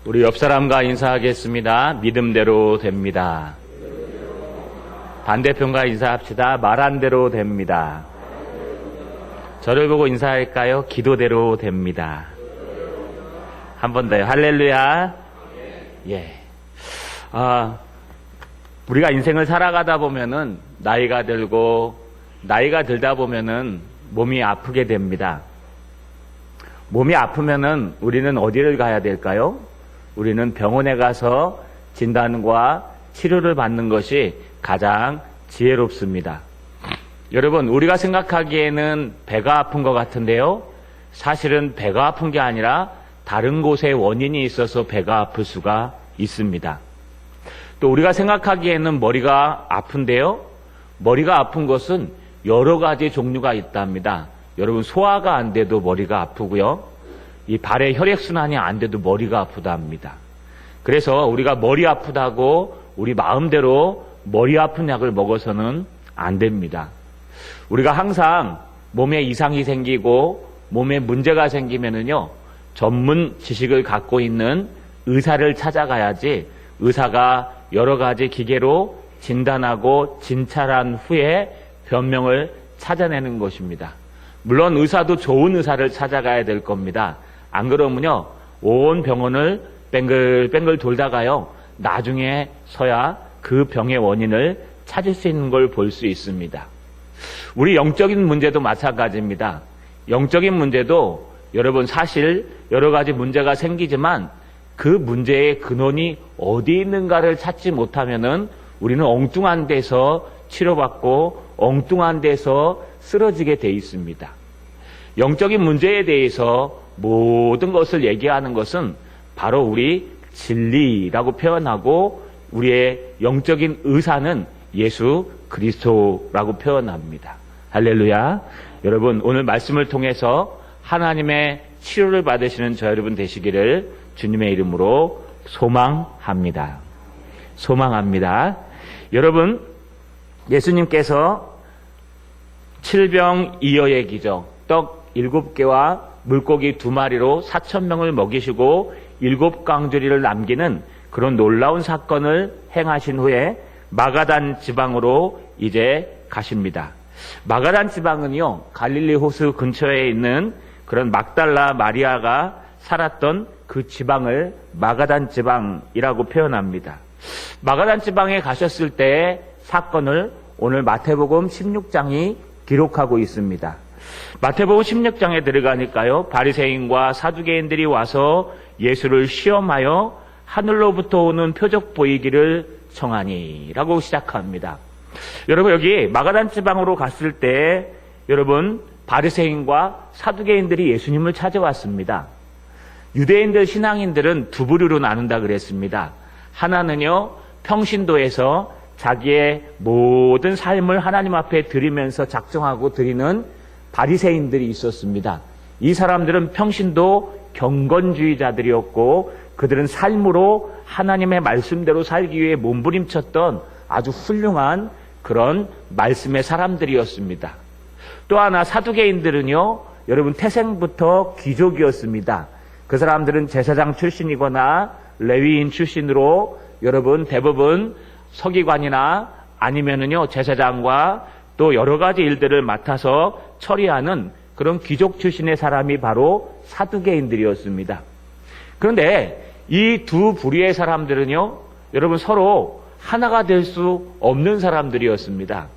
우리 옆 사람과 인사하겠습니다. 믿음대로 됩니다. 반대편과 인사합시다. 말한 대로 됩니다. 저를 보고 인사할까요? 기도대로 됩니다. 한 번 더요. 할렐루야. 예. 우리가 인생을 살아가다 보면은 나이가 들다 보면은 몸이 아프게 됩니다. 몸이 아프면은 우리는 어디를 가야 될까요? 우리는 병원에 가서 진단과 치료를 받는 것이 가장 지혜롭습니다. 여러분, 우리가 생각하기에는 배가 아픈 것 같은데요. 사실은 배가 아픈 게 아니라 다른 곳에 원인이 있어서 배가 아플 수가 있습니다. 또 우리가 생각하기에는 머리가 아픈데요. 머리가 아픈 것은 여러 가지 종류가 있답니다. 여러분, 소화가 안 돼도 머리가 아프고요. 이 발의 혈액순환이 안 돼도 머리가 아프답니다. 그래서 우리가 머리 아프다고 우리 마음대로 머리 아픈 약을 먹어서는 안 됩니다. 우리가 항상 몸에 이상이 생기고 몸에 문제가 생기면은요, 전문 지식을 갖고 있는 의사를 찾아가야지 의사가 여러 가지 기계로 진단하고 진찰한 후에 변명을 찾아내는 것입니다. 물론 의사도 좋은 의사를 찾아가야 될 겁니다. 안 그러면요, 온 병원을 뱅글뱅글 돌다가요, 나중에 서야 그 병의 원인을 찾을 수 있는 걸 볼 수 있습니다. 우리 영적인 문제도 마찬가지입니다. 영적인 문제도 여러분 사실 여러 가지 문제가 생기지만 그 문제의 근원이 어디 있는가를 찾지 못하면은 우리는 엉뚱한 데서 치료받고 엉뚱한 데서 쓰러지게 돼 있습니다. 영적인 문제에 대해서 모든 것을 얘기하는 것은 바로 우리 진리라고 표현하고 우리의 영적인 의사는 예수 그리스도라고 표현합니다. 할렐루야. 여러분, 오늘 말씀을 통해서 하나님의 치료를 받으시는 저 여러분 되시기를 주님의 이름으로 소망합니다. 소망합니다. 여러분, 예수님께서 7병2여의 기적, 떡 7개와 물고기 2마리로 4,000명을 먹이시고 7강주리를 남기는 그런 놀라운 사건을 행하신 후에 마가단 지방으로 이제 가십니다. 마가단 지방은요, 갈릴리 호수 근처에 있는 그런 막달라 마리아가 살았던 그 지방을 마가단 지방이라고 표현합니다. 마가단 지방에 가셨을 때의 사건을 오늘 마태복음 16장이 기록하고 있습니다. 마태복음 16장에 들어가니까요, 바리새인과 사두개인들이 와서 예수를 시험하여 하늘로부터 오는 표적 보이기를 청하니라고 시작합니다. 여러분, 여기 마가단 지방으로 갔을 때 여러분, 바리새인과 사두개인들이 예수님을 찾아왔습니다. 유대인들 신앙인들은 두 부류로 나눈다 그랬습니다. 하나는요, 평신도에서 자기의 모든 삶을 하나님 앞에 드리면서 작정하고 드리는 바리새인들이 있었습니다. 이 사람들은 평신도 경건주의자들이었고 그들은 삶으로 하나님의 말씀대로 살기 위해 몸부림쳤던 아주 훌륭한 그런 말씀의 사람들이었습니다. 또 하나 사두개인들은요, 여러분 태생부터 귀족이었습니다. 그 사람들은 제사장 출신이거나 레위인 출신으로 여러분 대부분 서기관이나 아니면은요 제사장과 또 여러 가지 일들을 맡아서 처리하는 그런 귀족 출신의 사람이 바로 사두개인들이었습니다. 그런데 이 두 부류의 사람들은요, 여러분 서로 하나가 될 수 없는 사람들이었습니다.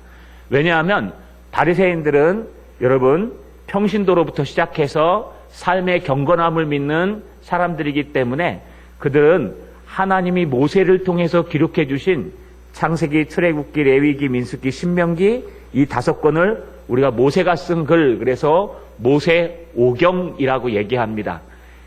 왜냐하면 바리새인들은 여러분 평신도로부터 시작해서 삶의 경건함을 믿는 사람들이기 때문에 그들은 하나님이 모세를 통해서 기록해 주신 창세기, 출애굽기, 레위기, 민수기, 신명기 이 5권을 우리가 모세가 쓴 글, 그래서 모세 오경이라고 얘기합니다.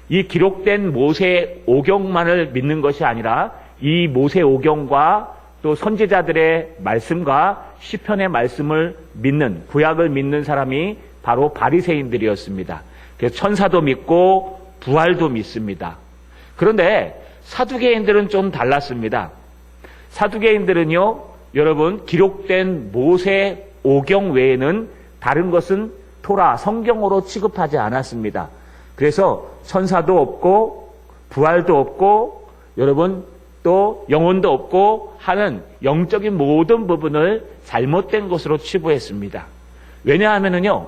이 기록된 모세 오경만을 믿는 것이 아니라 이 모세 오경과 또 선지자들의 말씀과 시편의 말씀을 믿는, 구약을 믿는 사람이 바로 바리새인들이었습니다. 그래서 천사도 믿고 부활도 믿습니다. 그런데 사두개인들은 좀 달랐습니다. 사두개인들은요, 여러분 기록된 모세 오경 외에는 다른 것은 토라, 성경으로 취급하지 않았습니다. 그래서 천사도 없고 부활도 없고 여러분 또 영혼도 없고 하는 영적인 모든 부분을 잘못된 것으로 치부했습니다. 왜냐하면은요,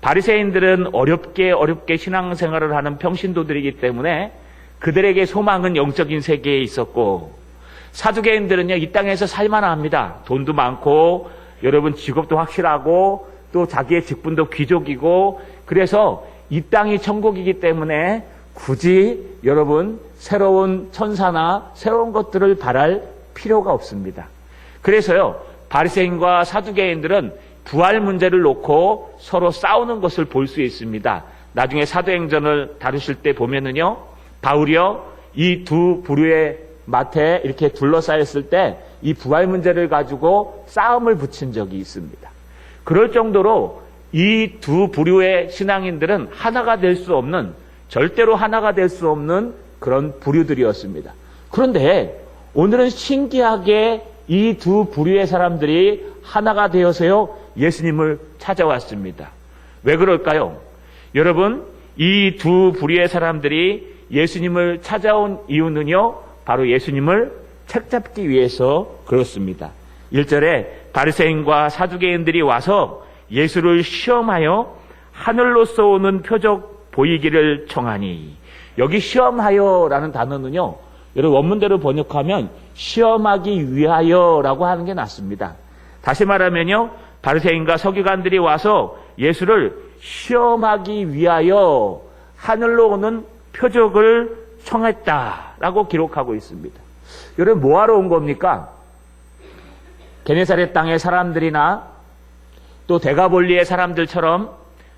바리새인들은 어렵게 신앙생활을 하는 평신도들이기 때문에 그들에게 소망은 영적인 세계에 있었고, 사두개인들은요, 이 땅에서 살만합니다. 돈도 많고 여러분 직업도 확실하고 또 자기의 직분도 귀족이고, 그래서 이 땅이 천국이기 때문에 굳이 여러분 새로운 천사나 새로운 것들을 바랄 필요가 없습니다. 그래서요, 바리새인과 사두개인들은 부활 문제를 놓고 서로 싸우는 것을 볼 수 있습니다. 나중에 사도행전을 다루실 때 보면은요, 바울이요, 이 두 부류의 마태에 이렇게 둘러싸였을 때 이 부활 문제를 가지고 싸움을 붙인 적이 있습니다. 그럴 정도로 이 두 부류의 신앙인들은 하나가 될 수 없는, 절대로 하나가 될 수 없는 그런 부류들이었습니다. 그런데 오늘은 신기하게 이 두 부류의 사람들이 하나가 되어서요, 예수님을 찾아왔습니다. 왜 그럴까요? 여러분, 이 두 부류의 사람들이 예수님을 찾아온 이유는요, 바로 예수님을 책잡기 위해서 그렇습니다. 1절에 바리새인과 사두개인들이 와서 예수를 시험하여 하늘로서 오는 표적 보이기를 청하니, 여기 시험하여라는 단어는요, 여러분 원문대로 번역하면 시험하기 위하여라고 하는 게 낫습니다. 다시 말하면요, 바리새인과 서기관들이 와서 예수를 시험하기 위하여 하늘로 오는 표적을 청했다라고 기록하고 있습니다. 여러분, 뭐하러 온 겁니까? 게네사렛 땅의 사람들이나 또 데가볼리의 사람들처럼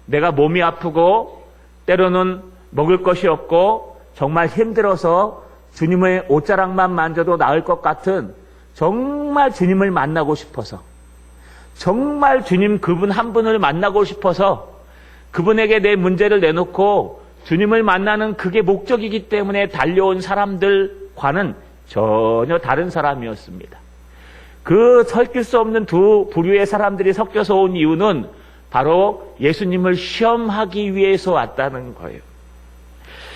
내가 몸이 아프고 때로는 먹을 것이 없고 정말 힘들어서 주님의 옷자락만 만져도 나을 것 같은, 정말 주님을 만나고 싶어서, 정말 주님 그분 한 분을 만나고 싶어서 그분에게 내 문제를 내놓고 주님을 만나는 그게 목적이기 때문에 달려온 사람들과는 전혀 다른 사람이었습니다. 그 설킬 수 없는 두 부류의 사람들이 섞여서 온 이유는 바로 예수님을 시험하기 위해서 왔다는 거예요.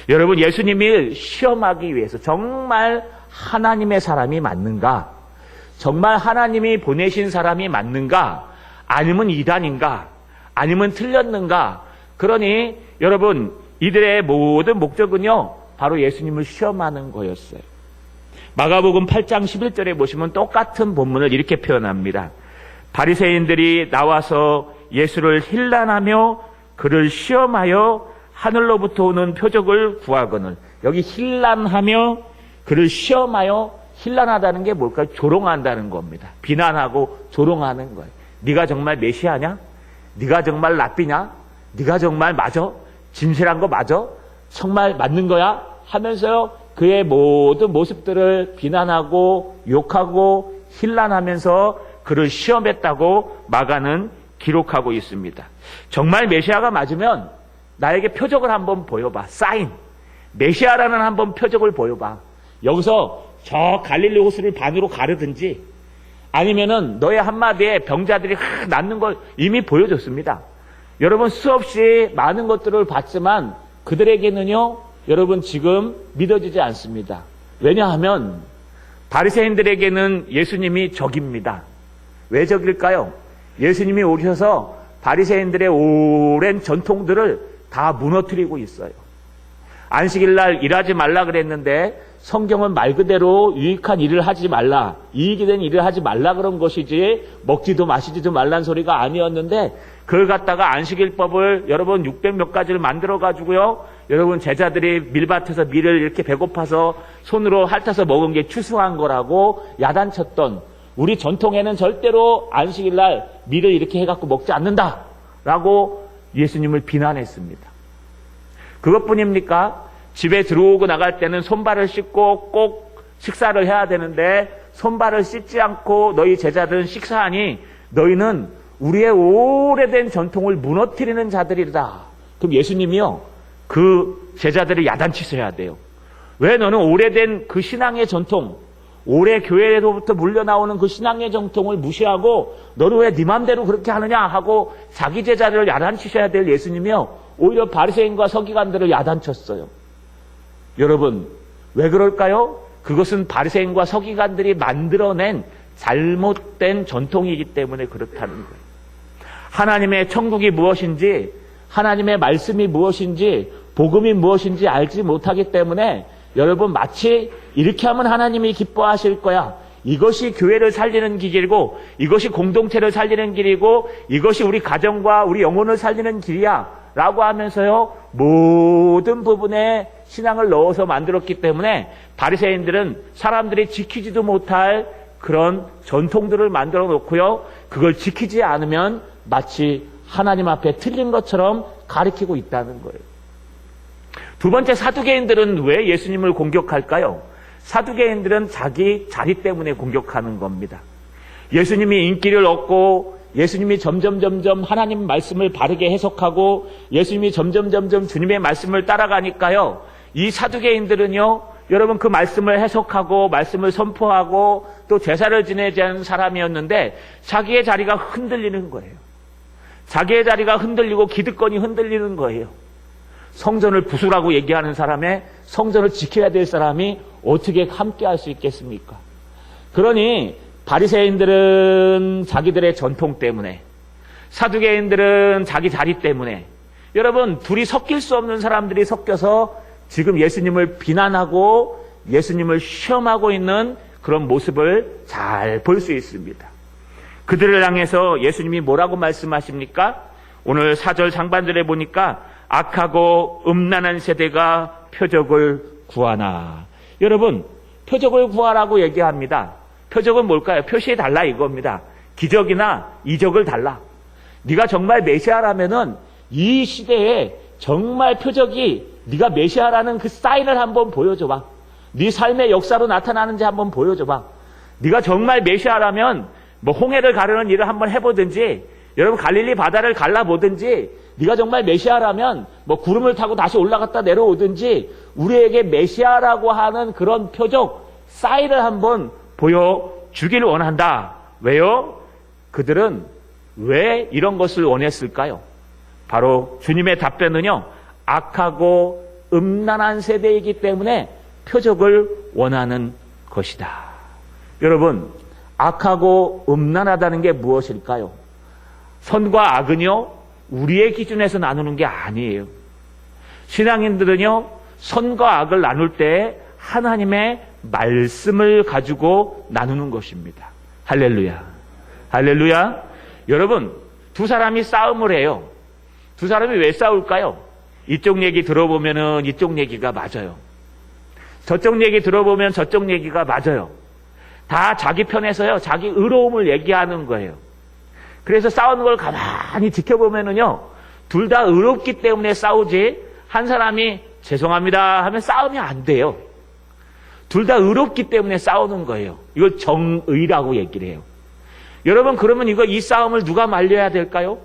여러분, 예수님을 시험하기 위해서 정말 하나님의 사람이 맞는가? 정말 하나님이 보내신 사람이 맞는가? 아니면 이단인가? 아니면 틀렸는가? 그러니 여러분, 이들의 모든 목적은요, 바로 예수님을 시험하는 거였어요. 마가복음 8장 11절에 보시면 똑같은 본문을 이렇게 표현합니다. 바리새인들이 나와서 예수를 힐난하며 그를 시험하여 하늘로부터 오는 표적을 구하거늘. 여기 힐난하며 그를 시험하여, 힐난하다는 게 뭘까요? 조롱한다는 겁니다. 비난하고 조롱하는 거예요. 네가 정말 메시아냐? 네가 정말 랍비냐? 네가 정말 맞아? 진실한 거 맞아? 정말 맞는 거야? 하면서요, 그의 모든 모습들을 비난하고 욕하고 힐난하면서 그를 시험했다고 마가는 기록하고 있습니다. 정말 메시아가 맞으면 나에게 표적을 한번 보여봐. 사인. 메시아라는 한번 표적을 보여봐. 여기서 저 갈릴리 호수를 반으로 가르든지, 아니면은 너의 한마디에 병자들이 낫는 걸 이미 보여줬습니다. 여러분, 수없이 많은 것들을 봤지만 그들에게는요, 여러분 지금 믿어지지 않습니다. 왜냐하면 바리새인들에게는 예수님이 적입니다. 왜 적일까요? 예수님이 오셔서 바리새인들의 오랜 전통들을 다 무너뜨리고 있어요. 안식일 날 일하지 말라 그랬는데 성경은 말 그대로 유익한 일을 하지 말라, 이익이 된 일을 하지 말라 그런 것이지 먹지도 마시지도 말란 소리가 아니었는데, 그걸 갖다가 안식일법을 여러분 600몇 가지를 만들어 가지고요, 여러분 제자들이 밀밭에서 밀을 이렇게 배고파서 손으로 핥아서 먹은 게 추수한 거라고 야단쳤던, 우리 전통에는 절대로 안식일 날 밀을 이렇게 해갖고 먹지 않는다라고 예수님을 비난했습니다. 그것뿐입니까? 집에 들어오고 나갈 때는 손발을 씻고 꼭 식사를 해야 되는데 손발을 씻지 않고 너희 제자들은 식사하니 너희는 우리의 오래된 전통을 무너뜨리는 자들이다. 그럼 예수님이요, 그 제자들을 야단치셔야 돼요. 왜 너는 오래된 그 신앙의 전통, 올해 교회로부터 물려나오는 그 신앙의 전통을 무시하고 너는 왜 네 맘대로 그렇게 하느냐 하고 자기 제자들을 야단치셔야 될 예수님이요, 오히려 바리새인과 서기관들을 야단쳤어요. 여러분, 왜 그럴까요? 그것은 바리새인과 서기관들이 만들어낸 잘못된 전통이기 때문에 그렇다는 거예요. 하나님의 천국이 무엇인지, 하나님의 말씀이 무엇인지, 복음이 무엇인지 알지 못하기 때문에 여러분 마치 이렇게 하면 하나님이 기뻐하실 거야. 이것이 교회를 살리는 길이고, 이것이 공동체를 살리는 길이고, 이것이 우리 가정과 우리 영혼을 살리는 길이야 라고 하면서요, 모든 부분에 신앙을 넣어서 만들었기 때문에 바리새인들은 사람들이 지키지도 못할 그런 전통들을 만들어 놓고요, 그걸 지키지 않으면 마치 하나님 앞에 틀린 것처럼 가리키고 있다는 거예요. 두 번째, 사두개인들은 왜 예수님을 공격할까요? 사두개인들은 자기 자리 때문에 공격하는 겁니다. 예수님이 인기를 얻고, 예수님이 점점 하나님 말씀을 바르게 해석하고, 예수님이 점점 주님의 말씀을 따라가니까요, 이 사두개인들은요, 여러분 그 말씀을 해석하고 말씀을 선포하고 또 제사를 지내자는 사람이었는데 자기의 자리가 흔들리는 거예요. 자기의 자리가 흔들리고 기득권이 흔들리는 거예요. 성전을 부수라고 얘기하는 사람의 성전을 지켜야 될 사람이 어떻게 함께 할 수 있겠습니까? 그러니 바리새인들은 자기들의 전통 때문에, 사두개인들은 자기 자리 때문에, 여러분 둘이 섞일 수 없는 사람들이 섞여서 지금 예수님을 비난하고 예수님을 시험하고 있는 그런 모습을 잘 볼 수 있습니다. 그들을 향해서 예수님이 뭐라고 말씀하십니까? 오늘 4절 상반절에 보니까 악하고 음란한 세대가 표적을 구하나. 여러분, 표적을 구하라고 얘기합니다. 표적은 뭘까요? 표시해달라 이겁니다. 기적이나 이적을 달라. 네가 정말 메시아라면은 이 시대에 정말 표적이 네가 메시아라는 그 사인을 한번 보여줘봐. 네 삶의 역사로 나타나는지 한번 보여줘봐. 네가 정말 메시아라면 뭐 홍해를 가르는 일을 한번 해보든지, 여러분 갈릴리 바다를 갈라보든지, 네가 정말 메시아라면 뭐 구름을 타고 다시 올라갔다 내려오든지 우리에게 메시아라고 하는 그런 표적, 사인을 한번 보여주기를 원한다. 왜요? 그들은 왜 이런 것을 원했을까요? 바로 주님의 답변은요, 악하고 음란한 세대이기 때문에 표적을 원하는 것이다. 여러분, 악하고 음란하다는 게 무엇일까요? 선과 악은요, 우리의 기준에서 나누는 게 아니에요. 신앙인들은요, 선과 악을 나눌 때 하나님의 말씀을 가지고 나누는 것입니다. 할렐루야. 할렐루야. 여러분, 두 사람이 싸움을 해요. 두 사람이 왜 싸울까요? 이쪽 얘기 들어보면은 이쪽 얘기가 맞아요. 저쪽 얘기 들어보면 저쪽 얘기가 맞아요. 다 자기 편에서요, 자기 의로움을 얘기하는 거예요. 그래서 싸우는 걸 가만히 지켜보면은요, 둘 다 의롭기 때문에 싸우지, 한 사람이 죄송합니다 하면 싸움이 안 돼요. 둘 다 의롭기 때문에 싸우는 거예요. 이걸 정의라고 얘기를 해요. 여러분, 그러면 이 싸움을 누가 말려야 될까요?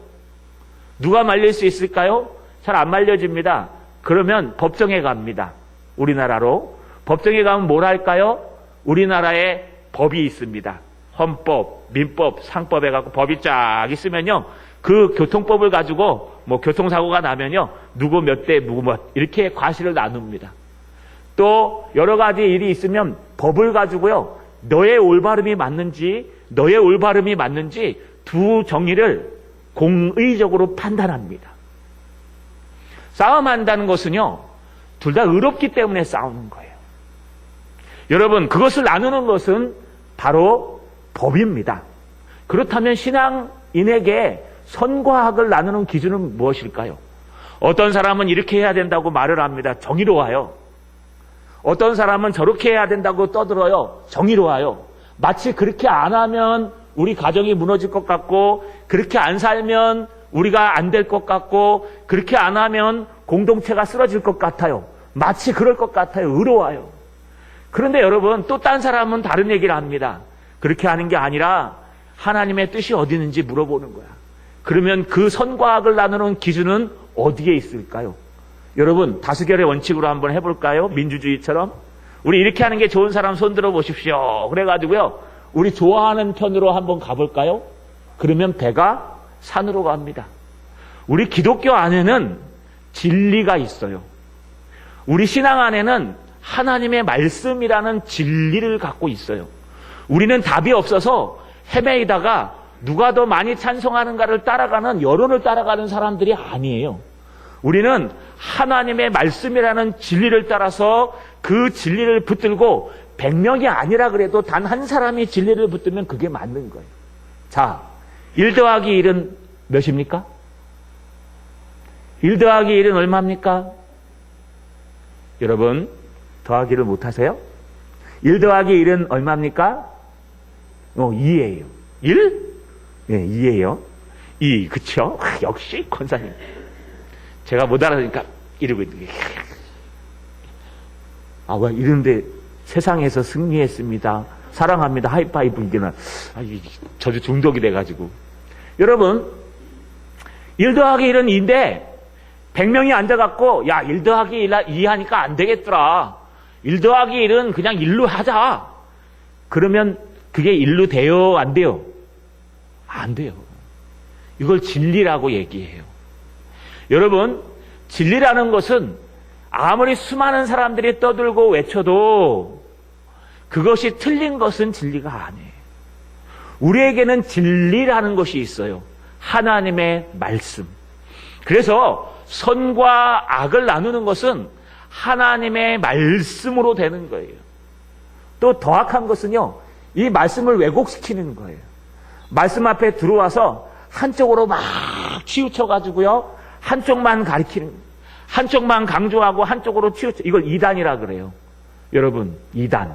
누가 말릴 수 있을까요? 잘 안 말려집니다. 그러면 법정에 갑니다. 우리나라로. 법정에 가면 뭘 할까요? 우리나라에 법이 있습니다. 헌법, 민법, 상법 해갖고 법이 쫙 있으면요, 그 교통법을 가지고 뭐 교통사고가 나면요, 누구 몇 대 누구 몇 이렇게 과실을 나눕니다. 또 여러 가지 일이 있으면 법을 가지고요, 너의 올바름이 맞는지 두 정의를 공의적으로 판단합니다. 싸움한다는 것은요, 둘 다 의롭기 때문에 싸우는 거예요. 여러분, 그것을 나누는 것은 바로 법입니다. 그렇다면 신앙인에게 선과 악을 나누는 기준은 무엇일까요? 어떤 사람은 이렇게 해야 된다고 말을 합니다. 정의로워요. 어떤 사람은 저렇게 해야 된다고 떠들어요. 정의로워요. 마치 그렇게 안 하면 우리 가정이 무너질 것 같고, 그렇게 안 살면 우리가 안 될 것 같고, 그렇게 안 하면 공동체가 쓰러질 것 같아요. 마치 그럴 것 같아요. 의로워요. 그런데 여러분, 또 딴 사람은 다른 얘기를 합니다. 그렇게 하는 게 아니라 하나님의 뜻이 어디 있는지 물어보는 거야. 그러면 그 선과 악을 나누는 기준은 어디에 있을까요? 여러분, 다수결의 원칙으로 한번 해볼까요? 민주주의처럼. 우리 이렇게 하는 게 좋은 사람 손 들어 보십시오. 그래가지고요, 우리 좋아하는 편으로 한번 가볼까요? 그러면 배가 산으로 갑니다. 우리 기독교 안에는 진리가 있어요. 우리 신앙 안에는 하나님의 말씀이라는 진리를 갖고 있어요. 우리는 답이 없어서 헤매이다가 누가 더 많이 찬송하는가를 따라가는, 여론을 따라가는 사람들이 아니에요. 우리는 하나님의 말씀이라는 진리를 따라서 그 진리를 붙들고 100명이 아니라 그래도 단 한 사람이 진리를 붙들면 그게 맞는 거예요. 자, 1 더하기 1은 몇입니까? 1 더하기 1은 얼마입니까? 여러분, 더하기를 못하세요? 1 더하기 1은 얼마입니까? 2예요. 1? 네, 2예요. 2, 그쵸? 역시 권사님. 제가 못 알아듣으니까 이러고 있는 거예요. 왜 이런데 세상에서 승리했습니다. 사랑합니다. 하이파이브 이게는 저도 중독이 돼가지고. 여러분, 1 더하기 1은 2인데 100명이 앉아갖고 1 더하기 2 하니까 안 되겠더라. 1 더하기 1은 그냥 1로 하자. 그러면 그게 1로 돼요? 안 돼요? 안 돼요. 이걸 진리라고 얘기해요. 여러분, 진리라는 것은 아무리 수많은 사람들이 떠들고 외쳐도 그것이 틀린 것은 진리가 아니에요. 우리에게는 진리라는 것이 있어요. 하나님의 말씀. 그래서 선과 악을 나누는 것은 하나님의 말씀으로 되는 거예요. 또 더 악한 것은요, 이 말씀을 왜곡시키는 거예요. 말씀 앞에 들어와서 한쪽으로 막 치우쳐가지고요, 한쪽만 가리키는, 한쪽만 강조하고 한쪽으로 치우쳐. 이걸 이단이라 그래요. 여러분, 이단.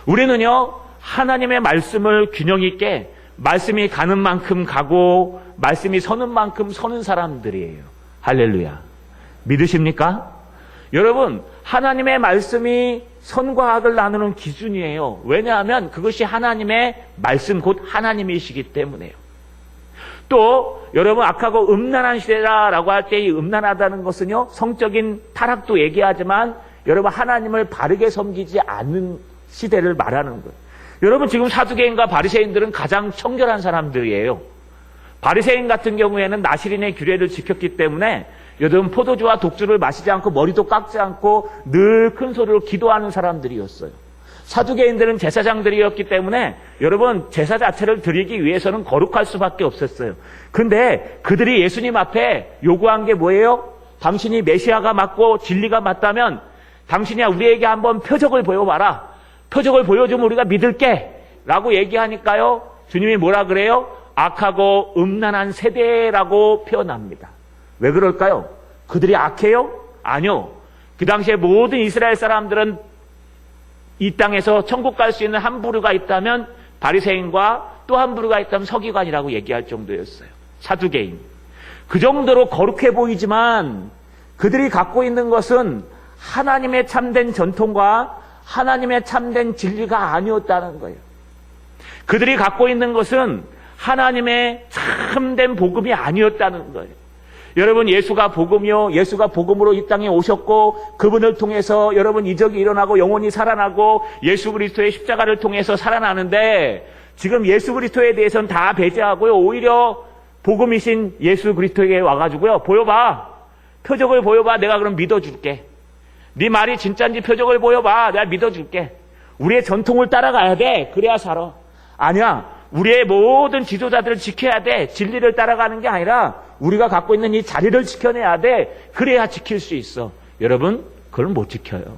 우리는요, 하나님의 말씀을 균형 있게 말씀이 가는 만큼 가고 말씀이 서는 만큼 서는 사람들이에요. 할렐루야. 믿으십니까? 여러분, 하나님의 말씀이 선과 악을 나누는 기준이에요. 왜냐하면 그것이 하나님의 말씀, 곧 하나님이시기 때문에요. 또 여러분, 악하고 음란한 시대라고 할 때 이 음란하다는 것은요, 성적인 타락도 얘기하지만 여러분, 하나님을 바르게 섬기지 않는 시대를 말하는 거예요. 여러분, 지금 사두개인과 바리새인들은 가장 청결한 사람들이에요. 바리새인 같은 경우에는 나시린의 규례를 지켰기 때문에 여러분, 포도주와 독주를 마시지 않고 머리도 깎지 않고 늘 큰 소리로 기도하는 사람들이었어요. 사두개인들은 제사장들이었기 때문에 여러분, 제사 자체를 드리기 위해서는 거룩할 수밖에 없었어요. 근데 그들이 예수님 앞에 요구한 게 뭐예요? 당신이 메시아가 맞고 진리가 맞다면 당신이 우리에게 한번 표적을 보여봐라. 표적을 보여주면 우리가 믿을게 라고 얘기하니까요, 주님이 뭐라 그래요? 악하고 음란한 세대라고 표현합니다. 왜 그럴까요? 그들이 악해요? 아니요. 그 당시에 모든 이스라엘 사람들은 이 땅에서 천국 갈 수 있는 한 부류가 있다면 바리새인과 또 한 부류가 있다면 서기관이라고 얘기할 정도였어요. 사두개인. 그 정도로 거룩해 보이지만 그들이 갖고 있는 것은 하나님의 참된 전통과 하나님의 참된 진리가 아니었다는 거예요. 그들이 갖고 있는 것은 하나님의 참된 복음이 아니었다는 거예요. 여러분, 예수가 복음이요, 예수가 복음으로 이 땅에 오셨고 그분을 통해서 여러분 이적이 일어나고 영혼이 살아나고 예수 그리스도의 십자가를 통해서 살아나는데, 지금 예수 그리스도에 대해서는 다 배제하고요, 오히려 복음이신 예수 그리스도에게 와가지고요, 보여봐, 표적을 보여봐, 내가 그럼 믿어줄게. 네 말이 진짜인지 표적을 보여봐, 내가 믿어줄게. 우리의 전통을 따라가야 돼, 그래야 살아. 아니야, 우리의 모든 지도자들을 지켜야 돼. 진리를 따라가는 게 아니라 우리가 갖고 있는 이 자리를 지켜내야 돼. 그래야 지킬 수 있어. 여러분, 그걸 못 지켜요.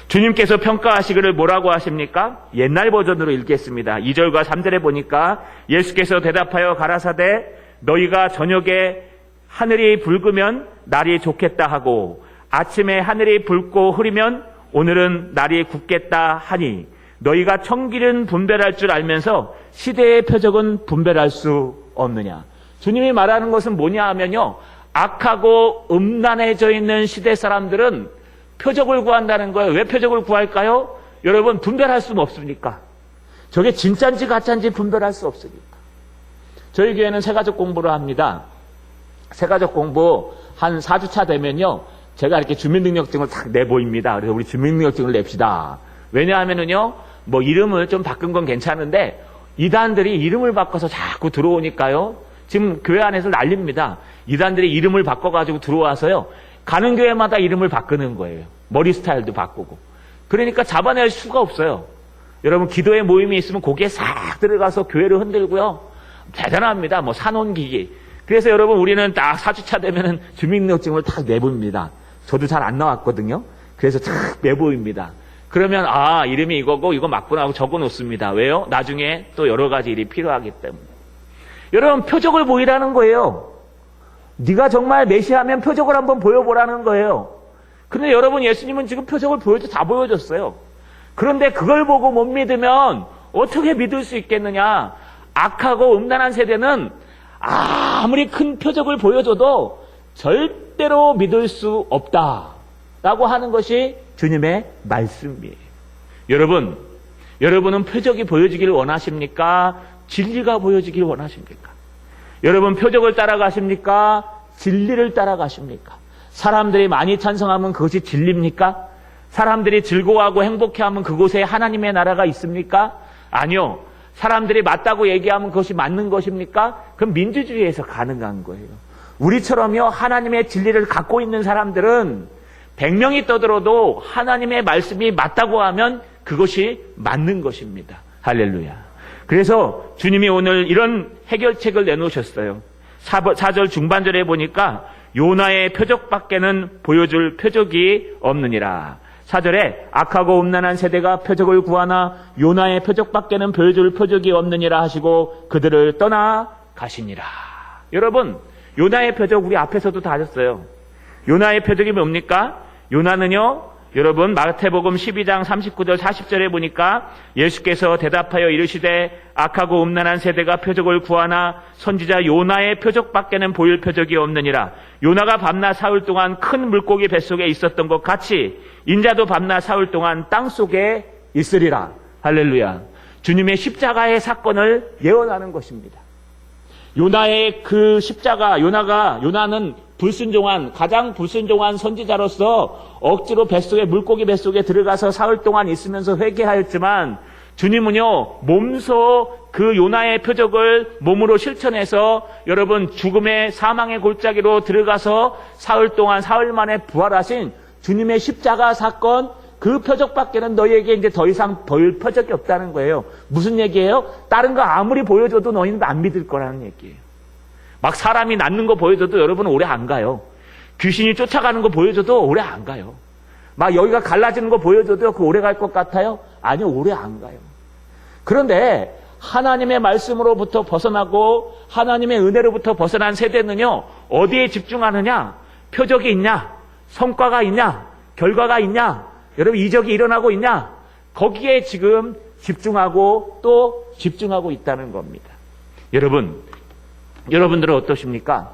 주님께서 평가하시기를 뭐라고 하십니까? 옛날 버전으로 읽겠습니다. 2절과 3절에 보니까 예수께서 대답하여 가라사대 너희가 저녁에 하늘이 붉으면 날이 좋겠다 하고 아침에 하늘이 붉고 흐리면 오늘은 날이 굳겠다 하니 너희가 청기는 분별할 줄 알면서 시대의 표적은 분별할 수 없느냐. 주님이 말하는 것은 뭐냐 하면요, 악하고 음란해져 있는 시대 사람들은 표적을 구한다는 거예요. 왜 표적을 구할까요? 여러분, 분별할 수는 없으니까. 저게 진짜인지 가짜인지 분별할 수 없으니까. 저희 교회는 새가족 공부를 합니다. 새가족 공부 한 4주차 되면요, 제가 이렇게 주민등록증을 딱 내보입니다. 그래서 우리 주민등록증을 냅시다. 왜냐하면은요, 뭐 이름을 좀 바꾼 건 괜찮은데 이단들이 이름을 바꿔서 자꾸 들어오니까요, 지금 교회 안에서 난립니다. 이단들이 이름을 바꿔가지고 들어와서요, 가는 교회마다 이름을 바꾸는 거예요. 머리 스타일도 바꾸고. 그러니까 잡아낼 수가 없어요. 여러분 기도의 모임이 있으면 거기에 싹 들어가서 교회를 흔들고요. 대단합니다. 뭐 산온기기. 그래서 여러분 우리는 딱 4주차 되면은 주민등록증을 딱 내보입니다. 저도 잘 안 나왔거든요. 그래서 탁 내보입니다. 그러면 이름이 이거고 이거 맞구나 하고 적어 놓습니다. 왜요? 나중에 또 여러 가지 일이 필요하기 때문에. 여러분 표적을 보이라는 거예요. 네가 정말 메시아면 표적을 한번 보여보라는 거예요. 근데 여러분 예수님은 지금 표적을 다 보여줬어요. 그런데 그걸 보고 못 믿으면 어떻게 믿을 수 있겠느냐? 악하고 음란한 세대는 아무리 큰 표적을 보여줘도 절대로 믿을 수 없다라고 하는 것이 주님의 말씀이에요. 여러분은 표적이 보여지기를 원하십니까? 진리가 보여지길 원하십니까? 여러분 표적을 따라가십니까? 진리를 따라가십니까? 사람들이 많이 찬성하면 그것이 진리입니까? 사람들이 즐거워하고 행복해하면 그곳에 하나님의 나라가 있습니까? 아니요. 사람들이 맞다고 얘기하면 그것이 맞는 것입니까? 그럼 민주주의에서 가능한 거예요. 우리처럼요 하나님의 진리를 갖고 있는 사람들은 100명이 떠들어도 하나님의 말씀이 맞다고 하면 그것이 맞는 것입니다. 할렐루야. 그래서 주님이 오늘 이런 해결책을 내놓으셨어요. 4절 중반절에 보니까 요나의 표적밖에는 보여줄 표적이 없느니라. 4절에 악하고 음란한 세대가 표적을 구하나 요나의 표적밖에는 보여줄 표적이 없느니라 하시고 그들을 떠나 가시니라. 여러분 요나의 표적 우리 앞에서도 다 하셨어요. 요나의 표적이 뭡니까? 요나는요 여러분 마태복음 12장 39절 40절에 보니까 예수께서 대답하여 이르시되 악하고 음란한 세대가 표적을 구하나 선지자 요나의 표적밖에는 보일 표적이 없느니라. 요나가 밤낮 사흘 동안 큰 물고기 뱃속에 있었던 것 같이 인자도 밤낮 사흘 동안 땅속에 있으리라. 할렐루야. 주님의 십자가의 사건을 예언하는 것입니다. 요나의 그 십자가, 요나는 가장 불순종한 선지자로서 억지로 물고기 뱃속에 들어가서 사흘 동안 있으면서 회개하였지만 주님은요, 몸소 그 요나의 표적을 몸으로 실천해서 여러분 죽음의 사망의 골짜기로 들어가서 사흘 만에 부활하신 주님의 십자가 사건 그 표적밖에는 너희에게 이제 더 이상 보일 표적이 없다는 거예요. 무슨 얘기예요? 다른 거 아무리 보여줘도 너희는 안 믿을 거라는 얘기예요. 막 사람이 낫는 거 보여줘도 여러분은 오래 안 가요. 귀신이 쫓아가는 거 보여줘도 오래 안 가요. 막 여기가 갈라지는 거 보여줘도 그 오래 갈 것 같아요? 아니요, 오래 안 가요. 그런데 하나님의 말씀으로부터 벗어나고 하나님의 은혜로부터 벗어난 세대는요, 어디에 집중하느냐? 표적이 있냐? 성과가 있냐? 결과가 있냐? 여러분 이적이 일어나고 있냐? 거기에 지금 집중하고 또 집중하고 있다는 겁니다. 여러분들은 어떠십니까?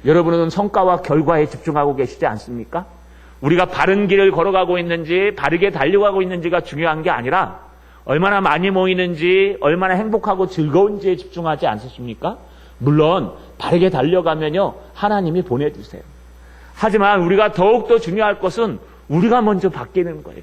여러분은 성과와 결과에 집중하고 계시지 않습니까? 우리가 바른 길을 걸어가고 있는지 바르게 달려가고 있는지가 중요한 게 아니라 얼마나 많이 모이는지 얼마나 행복하고 즐거운지에 집중하지 않으십니까? 물론 바르게 달려가면요 하나님이 보내주세요. 하지만 우리가 더욱더 중요할 것은 우리가 먼저 바뀌는 거예요.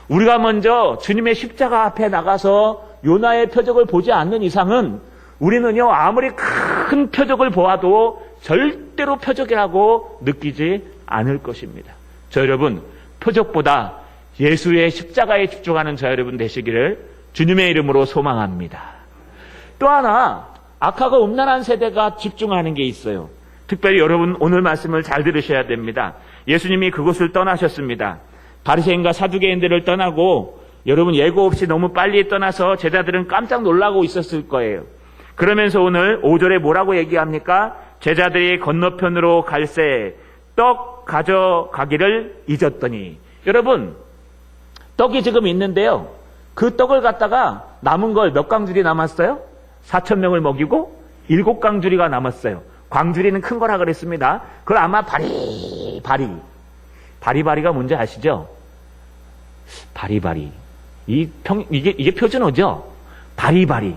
우리가 먼저 주님의 십자가 앞에 나가서 요나의 표적을 보지 않는 이상은 우리는요 아무리 큰 표적을 보아도 절대로 표적이라고 느끼지 않을 것입니다. 저 여러분 표적보다 예수의 십자가에 집중하는 저 여러분 되시기를 주님의 이름으로 소망합니다. 또 하나 악하고 음란한 세대가 집중하는 게 있어요. 특별히 여러분 오늘 말씀을 잘 들으셔야 됩니다. 예수님이 그곳을 떠나셨습니다. 바리새인과 사두개인들을 떠나고 여러분 예고 없이 너무 빨리 떠나서 제자들은 깜짝 놀라고 있었을 거예요. 그러면서 오늘 5절에 뭐라고 얘기합니까? 제자들이 건너편으로 갈새 떡 가져가기를 잊었더니. 여러분 떡이 지금 있는데요. 그 떡을 갖다가 남은 걸 몇 강줄이 남았어요? 4,000명을 먹이고 7강줄이가 남았어요. 광주리는 큰 거라 그랬습니다. 그걸 아마 바리바리가 뭔지 아시죠? 바리바리. 이게 표준어죠? 바리바리.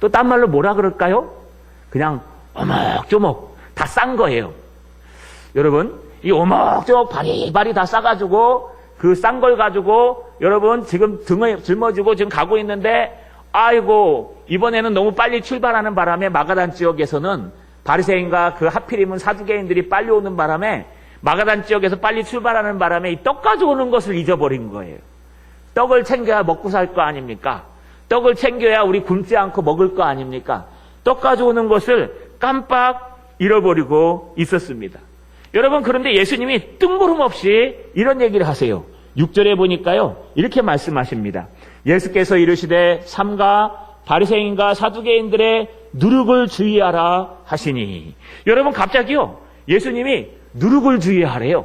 또 딴 말로 뭐라 그럴까요? 그냥 오목조목 다 싼 거예요. 여러분, 이 오목조목 바리바리 다 싸가지고 그 싼 걸 가지고 여러분 지금 등을 짊어지고 지금 가고 있는데 아이고 이번에는 너무 빨리 출발하는 바람에 마가단 지역에서는 바리새인과 그 하필이면 사두개인들이 빨리 오는 바람에 마가단 지역에서 빨리 출발하는 바람에 이 떡 가져오는 것을 잊어버린 거예요. 떡을 챙겨야 먹고 살 거 아닙니까? 떡을 챙겨야 우리 굶지 않고 먹을 거 아닙니까? 떡 가져오는 것을 깜빡 잃어버리고 있었습니다. 여러분, 그런데 예수님이 뜬구름없이 이런 얘기를 하세요. 6절에 보니까요, 이렇게 말씀하십니다. 예수께서 이르시되 삼가 바리새인과 사두개인들의 누룩을 주의하라 하시니. 여러분, 갑자기요, 예수님이 누룩을 주의하래요.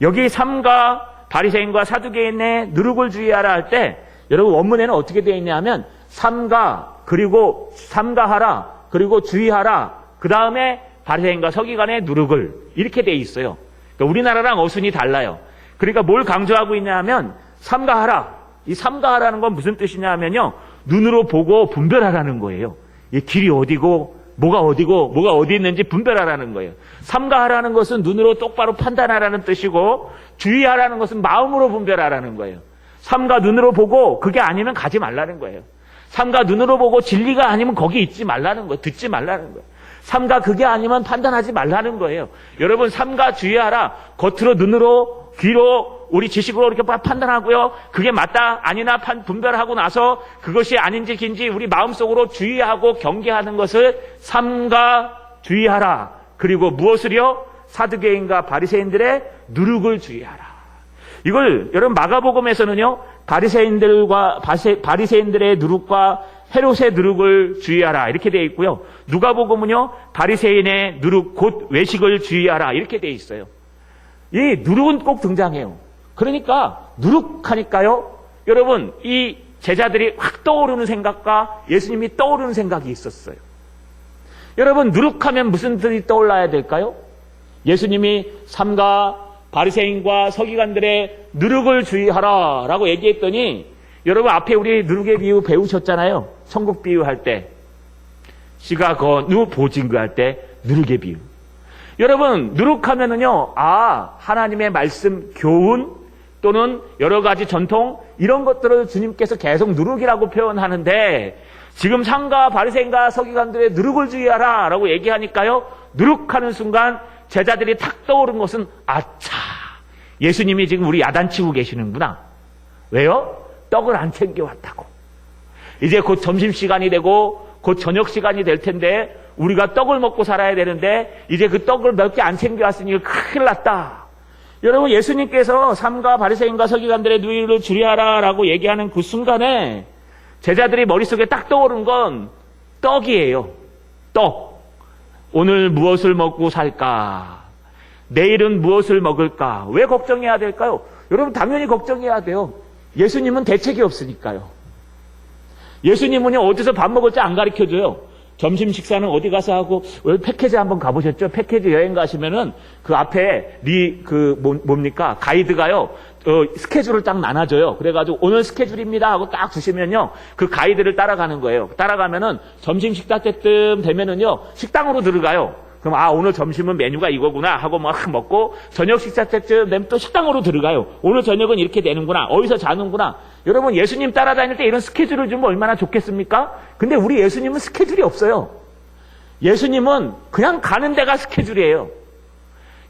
여기 삼가 바리새인과 사두개인의 누룩을 주의하라 할 때, 여러분, 원문에는 어떻게 되어 있냐면 삼가, 그리고 삼가하라, 그리고 주의하라, 그 다음에 바리새인과 서기관의 누룩을, 이렇게 되어 있어요. 그러니까 우리나라랑 어순이 달라요. 그러니까 뭘 강조하고 있냐 하면 삼가하라. 이 삼가하라는 건 무슨 뜻이냐 하면요, 눈으로 보고 분별하라는 거예요. 이 길이 어디고 뭐가 어디고 뭐가 어디 있는지 분별하라는 거예요. 삼가하라는 것은 눈으로 똑바로 판단하라는 뜻이고, 주의하라는 것은 마음으로 분별하라는 거예요. 삼가 눈으로 보고 그게 아니면 가지 말라는 거예요. 삼가 눈으로 보고 진리가 아니면 거기 있지 말라는 거예요. 듣지 말라는 거예요. 삼가 그게 아니면 판단하지 말라는 거예요. 여러분, 삼가 주의하라. 겉으로 눈으로 귀로 우리 지식으로 이렇게 판단하고요, 그게 맞다 아니나 분별하고 나서 그것이 아닌지 긴지 우리 마음속으로 주의하고 경계하는 것을 삼가 주의하라. 그리고 무엇을요? 사두개인과 바리새인들의 누룩을 주의하라. 이걸 여러분 마가복음에서는요, 바리새인들의 누룩과 헤롯의 누룩을 주의하라 이렇게 되어 있고요. 누가복음은요, 바리새인의 누룩 곧 외식을 주의하라 이렇게 되어 있어요. 이 누룩은 꼭 등장해요. 그러니까 누룩하니까요, 여러분, 이 제자들이 확 떠오르는 생각과 예수님이 떠오르는 생각이 있었어요. 여러분, 누룩하면 무슨 뜻이 떠올라야 될까요? 예수님이 삼가 바리새인과 서기관들의 누룩을 주의하라 라고 얘기했더니, 여러분, 앞에 우리 누룩의 비유 배우셨잖아요. 천국 비유할 때, 시가 거누 보징그 할 때 누룩의 비유. 여러분, 누룩하면은요, 하나님의 말씀, 교훈 또는 여러 가지 전통, 이런 것들을 주님께서 계속 누룩이라고 표현하는데, 지금 상가 바리새인과 서기관들의 누룩을 주의하라 라고 얘기하니까요, 누룩하는 순간 제자들이 탁 떠오른 것은, 아차, 예수님이 지금 우리 야단치고 계시는구나. 왜요? 떡을 안 챙겨왔다고. 이제 곧 점심시간이 되고 곧 저녁시간이 될 텐데 우리가 떡을 먹고 살아야 되는데 이제 그 떡을 몇 개 안 챙겨왔으니 큰일 났다. 여러분, 예수님께서 삼가 바리새인과 서기관들의 누이를 주의하라 라고 얘기하는 그 순간에 제자들이 머릿속에 딱 떠오른 건 떡이에요. 떡. 오늘 무엇을 먹고 살까? 내일은 무엇을 먹을까? 왜 걱정해야 될까요? 여러분, 당연히 걱정해야 돼요. 예수님은 대책이 없으니까요. 예수님은요, 어디서 밥 먹을지 안 가르쳐줘요. 점심 식사는 어디 가서 하고, 패키지 한번 가보셨죠? 패키지 여행 가시면은 그 앞에 뭡니까? 가이드가요, 스케줄을 딱 나눠줘요. 그래가지고 오늘 스케줄입니다 하고 딱 주시면요, 그 가이드를 따라가는 거예요. 따라가면은 점심 식사 때쯤 되면은요, 식당으로 들어가요. 그럼 오늘 점심은 메뉴가 이거구나 하고 막 먹고, 저녁 식사 때쯤 되면 또 식당으로 들어가요. 오늘 저녁은 이렇게 되는구나. 어디서 자는구나. 여러분, 예수님 따라다닐 때 이런 스케줄을 주면 얼마나 좋겠습니까? 근데 우리 예수님은 스케줄이 없어요. 예수님은 그냥 가는 데가 스케줄이에요.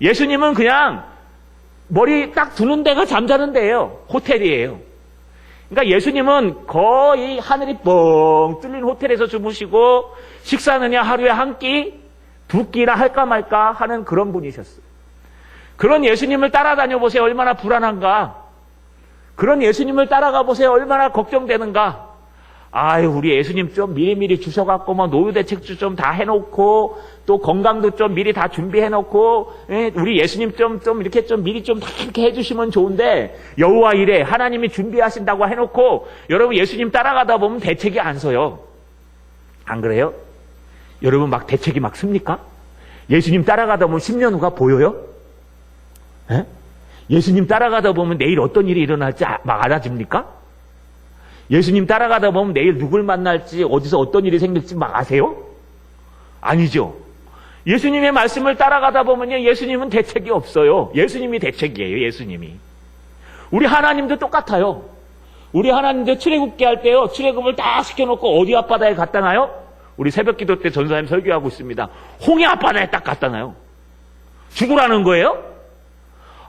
예수님은 그냥 머리 딱 두는 데가 잠자는 데예요. 호텔이에요. 그러니까 예수님은 거의 하늘이 뻥 뚫린 호텔에서 주무시고, 식사는요 하루에 한 끼, 두 끼나 할까 말까 하는 그런 분이셨어요. 그런 예수님을 따라다녀 보세요. 얼마나 불안한가. 그런 예수님을 따라가 보세요. 얼마나 걱정되는가. 우리 예수님 좀 미리미리 주셔갖고 노후 대책도 좀 다 해놓고, 또 건강도 좀 미리 다 준비해놓고, 우리 예수님 좀 이렇게 좀 미리 좀 다 이렇게 해주시면 좋은데, 여호와 이래 하나님이 준비하신다고 해놓고, 여러분, 예수님 따라가다 보면 대책이 안 서요. 안 그래요? 여러분, 막 대책이 막 씁니까? 예수님 따라가다 보면 10년 후가 보여요? 에? 예수님 따라가다 보면 내일 어떤 일이 일어날지 막 알아집니까? 예수님 따라가다 보면 내일 누굴 만날지, 어디서 어떤 일이 생길지 막 아세요? 아니죠. 예수님의 말씀을 따라가다 보면요, 예수님은 대책이 없어요. 예수님이 대책이에요. 예수님이. 우리 하나님도 똑같아요. 우리 하나님도 출애굽기 할 때요, 출애굽을 딱 시켜놓고 어디 앞바다에 갖다 놔요? 우리 새벽기도 때 전사님 설교하고 있습니다. 홍해 앞바다에 딱 갖다 놔요. 죽으라는 거예요?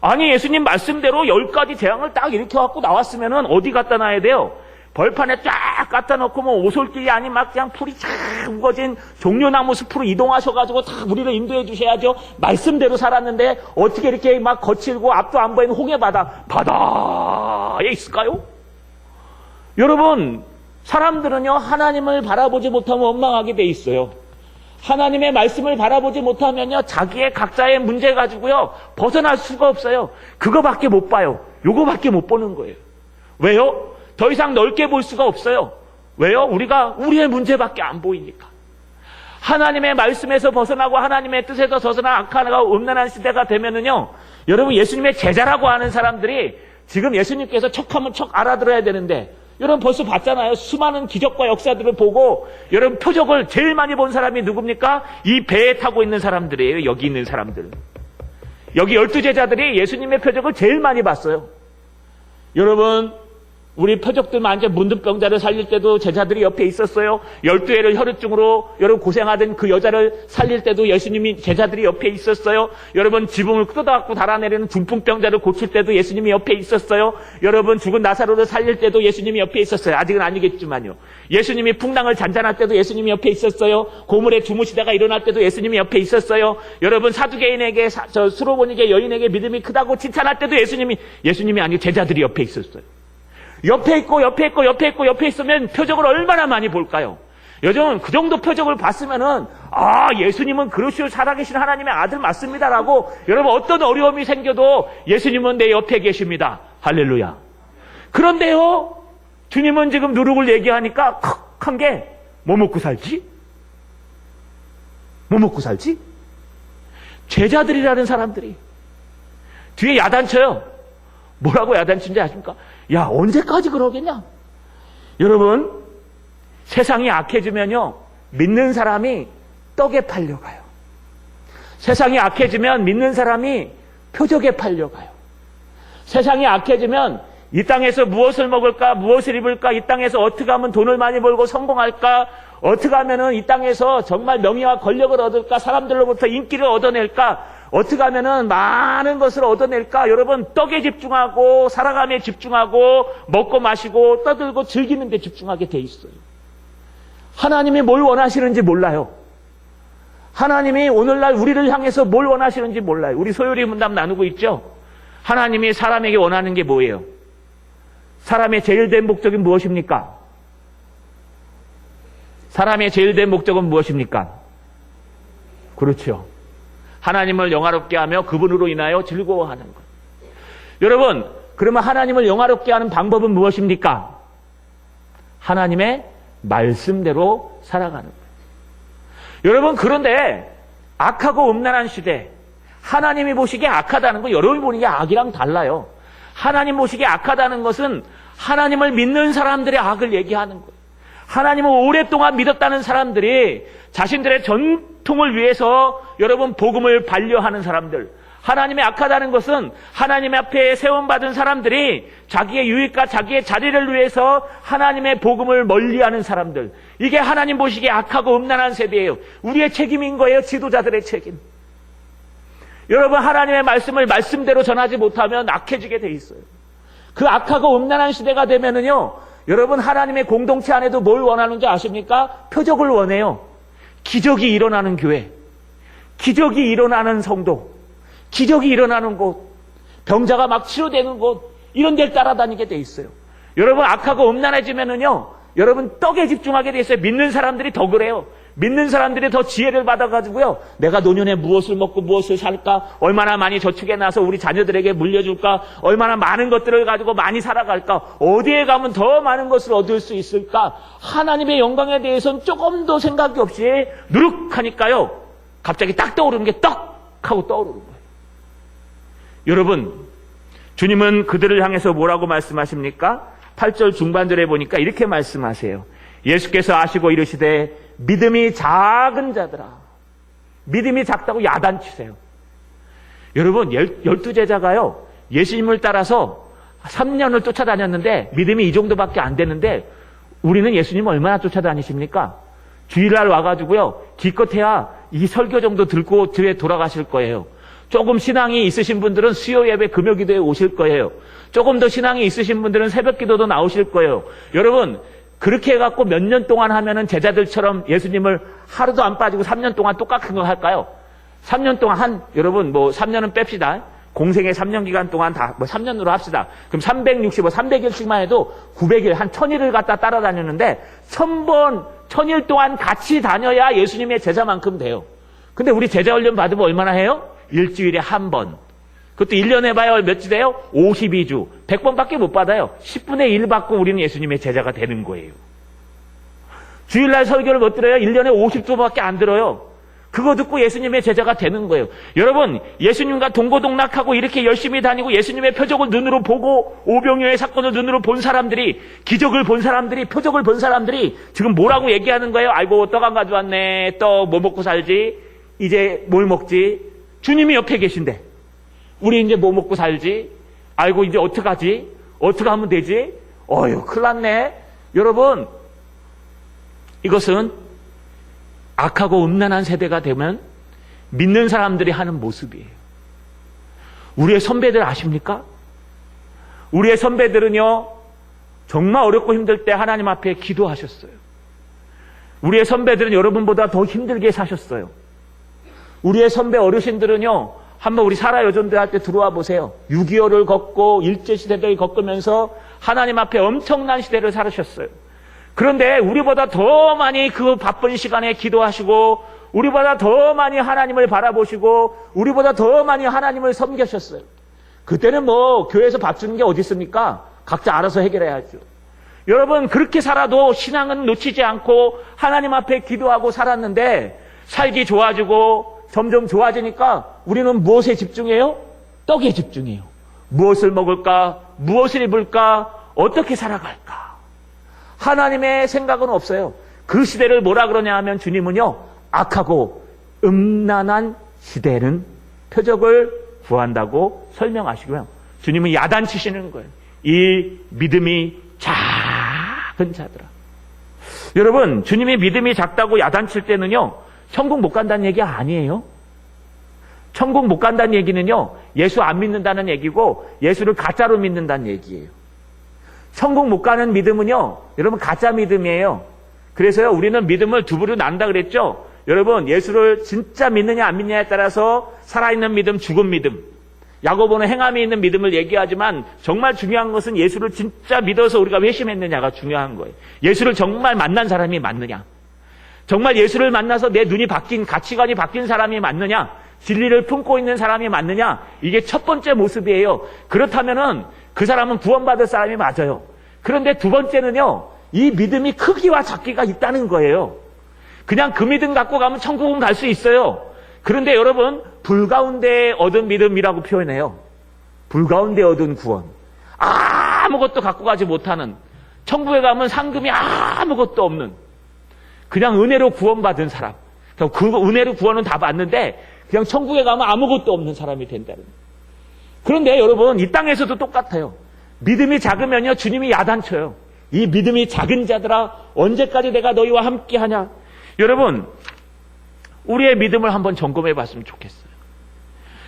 아니 예수님 말씀대로 10가지 재앙을 딱 일으켜갖고 나왔으면은 어디 갖다 놔야 돼요? 벌판에 쫙 갖다 놓고 뭐 오솔길이 아닌 막 그냥 풀이 쫙 우거진 종려나무 숲으로 이동하셔가지고 다 우리를 인도해 주셔야죠. 말씀대로 살았는데 어떻게 이렇게 막 거칠고 앞도 안 보이는 바다에 있을까요? 여러분, 사람들은요 하나님을 바라보지 못하면 원망하게 돼 있어요. 하나님의 말씀을 바라보지 못하면요 자기의 각자의 문제 가지고요 벗어날 수가 없어요. 그거밖에 못 봐요. 요거밖에 못 보는 거예요. 왜요? 더 이상 넓게 볼 수가 없어요. 왜요? 우리가 우리의 문제밖에 안 보이니까. 하나님의 말씀에서 벗어나고 하나님의 뜻에서 벗어나 악하가 음란한 시대가 되면은요 여러분, 예수님의 제자라고 하는 사람들이 지금 예수님께서 척하면 척 알아들어야 되는데, 여러분 벌써 봤잖아요. 수많은 기적과 역사들을 보고 여러분 표적을 제일 많이 본 사람이 누굽니까? 이 배에 타고 있는 사람들이에요. 여기 있는 사람들. 여기 12제자들이 예수님의 표적을 제일 많이 봤어요. 여러분, 우리 표적들 만져 문둥병자를 살릴 때도 제자들이 옆에 있었어요. 12회를 혈우증으로 여러분 고생하던 그 여자를 살릴 때도 예수님이 제자들이 옆에 있었어요. 여러분, 지붕을 뜯어갖고 달아내리는 중풍병자를 고칠 때도 예수님이 옆에 있었어요. 여러분, 죽은 나사로를 살릴 때도 예수님이 옆에 있었어요. 아직은 아니겠지만요. 예수님이 풍랑을 잔잔할 때도 예수님이 옆에 있었어요. 고물에 주무시다가 일어날 때도 예수님이 옆에 있었어요. 여러분, 사두개인에게 수로보니게 여인에게 믿음이 크다고 칭찬할 때도 예수님이 아니고 제자들이 옆에 있었어요. 옆에 있고 옆에 있으면 표적을 얼마나 많이 볼까요? 요즘은 그 정도 표적을 봤으면은 예수님은 그리스도 살아계신 하나님의 아들 맞습니다라고, 여러분 어떤 어려움이 생겨도 예수님은 내 옆에 계십니다. 할렐루야. 그런데요, 주님은 지금 누룩을 얘기하니까 한 게 뭐 먹고 살지? 뭐 먹고 살지? 제자들이라는 사람들이 뒤에 야단쳐요. 뭐라고 야단친지 아십니까? 야, 언제까지 그러겠냐? 여러분, 세상이 악해지면요 믿는 사람이 떡에 팔려가요. 세상이 악해지면 믿는 사람이 표적에 팔려가요. 세상이 악해지면 이 땅에서 무엇을 먹을까, 무엇을 입을까, 이 땅에서 어떻게 하면 돈을 많이 벌고 성공할까, 어떻게 하면은 이 땅에서 정말 명예와 권력을 얻을까, 사람들로부터 인기를 얻어낼까, 어떻게 하면은 많은 것을 얻어낼까. 여러분, 떡에 집중하고 살아감에 집중하고 먹고 마시고 떠들고 즐기는 데 집중하게 돼 있어요. 하나님이 뭘 원하시는지 몰라요. 하나님이 오늘날 우리를 향해서 뭘 원하시는지 몰라요. 우리 소요리 문답 나누고 있죠. 하나님이 사람에게 원하는 게 뭐예요? 사람의 제일 된 목적이 무엇입니까? 사람의 제일 된 목적은 무엇입니까? 그렇죠. 하나님을 영화롭게 하며 그분으로 인하여 즐거워하는 것. 여러분, 그러면 하나님을 영화롭게 하는 방법은 무엇입니까? 하나님의 말씀대로 살아가는 거예요. 여러분, 그런데 악하고 음란한 시대, 하나님이 보시기에 악하다는 거 여러분이 보는 게 악이랑 달라요. 하나님 보시기에 악하다는 것은 하나님을 믿는 사람들의 악을 얘기하는 거예요. 하나님을 오랫동안 믿었다는 사람들이 자신들의 전통을 위해서 여러분 복음을 반려하는 사람들, 하나님의 악하다는 것은 하나님 앞에 세움받은 사람들이 자기의 유익과 자기의 자리를 위해서 하나님의 복음을 멀리하는 사람들, 이게 하나님 보시기에 악하고 음란한 세대예요. 우리의 책임인 거예요. 지도자들의 책임. 여러분, 하나님의 말씀을 말씀대로 전하지 못하면 악해지게 돼 있어요. 그 악하고 음란한 시대가 되면은요, 여러분, 하나님의 공동체 안에도 뭘 원하는지 아십니까? 표적을 원해요. 기적이 일어나는 교회, 기적이 일어나는 성도, 기적이 일어나는 곳, 병자가 막 치료되는 곳, 이런 데를 따라다니게 돼 있어요. 여러분, 악하고 음란해지면은요, 여러분 떡에 집중하게 돼 있어요. 믿는 사람들이 더 그래요. 믿는 사람들이 더 지혜를 받아가지고요, 내가 노년에 무엇을 먹고 무엇을 살까, 얼마나 많이 저축해놔서 우리 자녀들에게 물려줄까, 얼마나 많은 것들을 가지고 많이 살아갈까, 어디에 가면 더 많은 것을 얻을 수 있을까, 하나님의 영광에 대해서는 조금도 생각이 없이 누룩하니까요, 갑자기 딱 떠오르는 게 떡 하고 떠오르는 거예요. 여러분, 주님은 그들을 향해서 뭐라고 말씀하십니까? 8절 중반절에 보니까 이렇게 말씀하세요. 예수께서 아시고 이르시되 믿음이 작은 자들아. 믿음이 작다고 야단치세요. 여러분, 12제자가요 예수님을 따라서 3년을 쫓아다녔는데 믿음이 이 정도밖에 안 되는데, 우리는 예수님을 얼마나 쫓아다니십니까? 주일날 와가지고요 기껏해야 이 설교 정도 듣고 집에 돌아가실 거예요. 조금 신앙이 있으신 분들은 수요 예배 금요 기도에 오실 거예요. 조금 더 신앙이 있으신 분들은 새벽 기도도 나오실 거예요. 여러분, 그렇게 해갖고 몇 년 동안 하면은 제자들처럼 예수님을 하루도 안 빠지고 3년 동안 똑같은 거 할까요? 3년 동안 여러분, 3년은 뺍시다. 공생의 3년 기간 동안 다, 3년으로 합시다. 그럼 300일씩만 해도 900일, 한 1000일을 갖다 따라다녔는데, 1000번, 1000일 동안 같이 다녀야 예수님의 제자만큼 돼요. 근데 우리 제자 훈련 받으면 얼마나 해요? 일주일에 한 번. 그것도 1년에 봐야 몇주 돼요? 52주. 100번밖에 못 받아요. 10분의 1 받고 우리는 예수님의 제자가 되는 거예요. 주일날 설교를 못 들어요? 1년에 50주밖에 안 들어요. 그거 듣고 예수님의 제자가 되는 거예요. 여러분, 예수님과 동고동락하고 이렇게 열심히 다니고 예수님의 표적을 눈으로 보고 오병이어의 사건을 눈으로 본 사람들이, 기적을 본 사람들이, 표적을 본 사람들이 지금 뭐라고 얘기하는 거예요? 아이고, 떡 안 가져왔네. 떡 뭐 먹고 살지? 이제 뭘 먹지? 주님이 옆에 계신데 우리 이제 뭐 먹고 살지? 아이고, 이제 어떡하지? 어떻게 하면 되지? 어휴, 큰일 났네. 여러분, 이것은 악하고 음란한 세대가 되면 믿는 사람들이 하는 모습이에요. 우리의 선배들 아십니까? 우리의 선배들은요, 정말 어렵고 힘들 때 하나님 앞에 기도하셨어요. 우리의 선배들은 여러분보다 더 힘들게 사셨어요. 우리의 선배 어르신들은요, 한번 우리 살아요전대 할 때 들어와 보세요. 6.25를 걷고 일제시대를 겪으면서 하나님 앞에 엄청난 시대를 살으셨어요. 그런데 우리보다 더 많이 그 바쁜 시간에 기도하시고, 우리보다 더 많이 하나님을 바라보시고, 우리보다 더 많이 하나님을 섬기셨어요. 그때는 교회에서 밥 주는 게 어디 있습니까? 각자 알아서 해결해야죠. 여러분, 그렇게 살아도 신앙은 놓치지 않고 하나님 앞에 기도하고 살았는데, 살기 좋아지고 점점 좋아지니까 우리는 무엇에 집중해요? 떡에 집중해요. 무엇을 먹을까? 무엇을 입을까? 어떻게 살아갈까? 하나님의 생각은 없어요. 그 시대를 뭐라 그러냐 하면 주님은요, 악하고 음란한 시대는 표적을 구한다고 설명하시고요. 주님은 야단치시는 거예요. 이 믿음이 작은 자들아. 여러분, 주님이 믿음이 작다고 야단칠 때는요, 천국 못 간다는 얘기 아니에요. 천국 못 간다는 얘기는요, 예수 안 믿는다는 얘기고 예수를 가짜로 믿는다는 얘기예요. 천국 못 가는 믿음은요, 여러분 가짜 믿음이에요. 그래서요, 우리는 믿음을 두 부류 나눈다 그랬죠. 여러분, 예수를 진짜 믿느냐 안 믿느냐에 따라서 살아있는 믿음, 죽은 믿음, 야고보는 행함이 있는 믿음을 얘기하지만 정말 중요한 것은 예수를 진짜 믿어서 우리가 회심했느냐가 중요한 거예요. 예수를 정말 만난 사람이 맞느냐, 정말 예수를 만나서 내 눈이 바뀐, 가치관이 바뀐 사람이 맞느냐, 진리를 품고 있는 사람이 맞느냐, 이게 첫 번째 모습이에요. 그렇다면은 그 사람은 구원받을 사람이 맞아요. 그런데 두 번째는요, 이 믿음이 크기와 작기가 있다는 거예요. 그냥 그 믿음 갖고 가면 천국은 갈 수 있어요. 그런데 여러분, 불 가운데 얻은 믿음이라고 표현해요. 불 가운데 얻은 구원. 아무것도 갖고 가지 못하는, 천국에 가면 상금이 아무것도 없는, 그냥 은혜로 구원받은 사람. 그 은혜로 구원은 다 받는데 그냥 천국에 가면 아무것도 없는 사람이 된다는 거예요. 그런데 여러분, 이 땅에서도 똑같아요. 믿음이 작으면요, 주님이 야단쳐요. 이 믿음이 작은 자들아, 언제까지 내가 너희와 함께 하냐. 여러분, 우리의 믿음을 한번 점검해 봤으면 좋겠어요.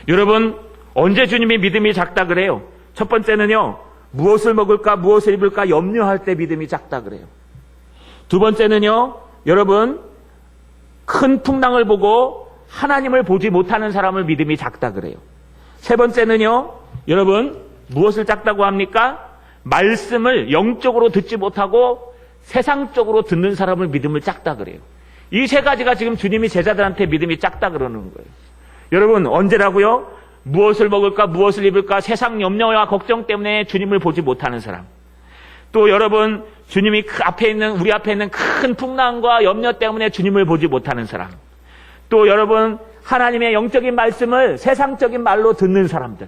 여러분, 언제 주님이 믿음이 작다 그래요? 첫 번째는요, 무엇을 먹을까 무엇을 입을까 염려할 때 믿음이 작다 그래요. 두 번째는요, 여러분, 큰 풍랑을 보고 하나님을 보지 못하는 사람을 믿음이 작다 그래요. 세 번째는요, 여러분, 무엇을 작다고 합니까? 말씀을 영적으로 듣지 못하고 세상적으로 듣는 사람을 믿음을 작다 그래요. 이 세 가지가 지금 주님이 제자들한테 믿음이 작다 그러는 거예요. 여러분, 언제라고요? 무엇을 먹을까 무엇을 입을까 세상 염려와 걱정 때문에 주님을 보지 못하는 사람. 또 여러분, 주님이 우리 앞에 있는 큰 풍랑과 염려 때문에 주님을 보지 못하는 사람. 또 여러분, 하나님의 영적인 말씀을 세상적인 말로 듣는 사람들.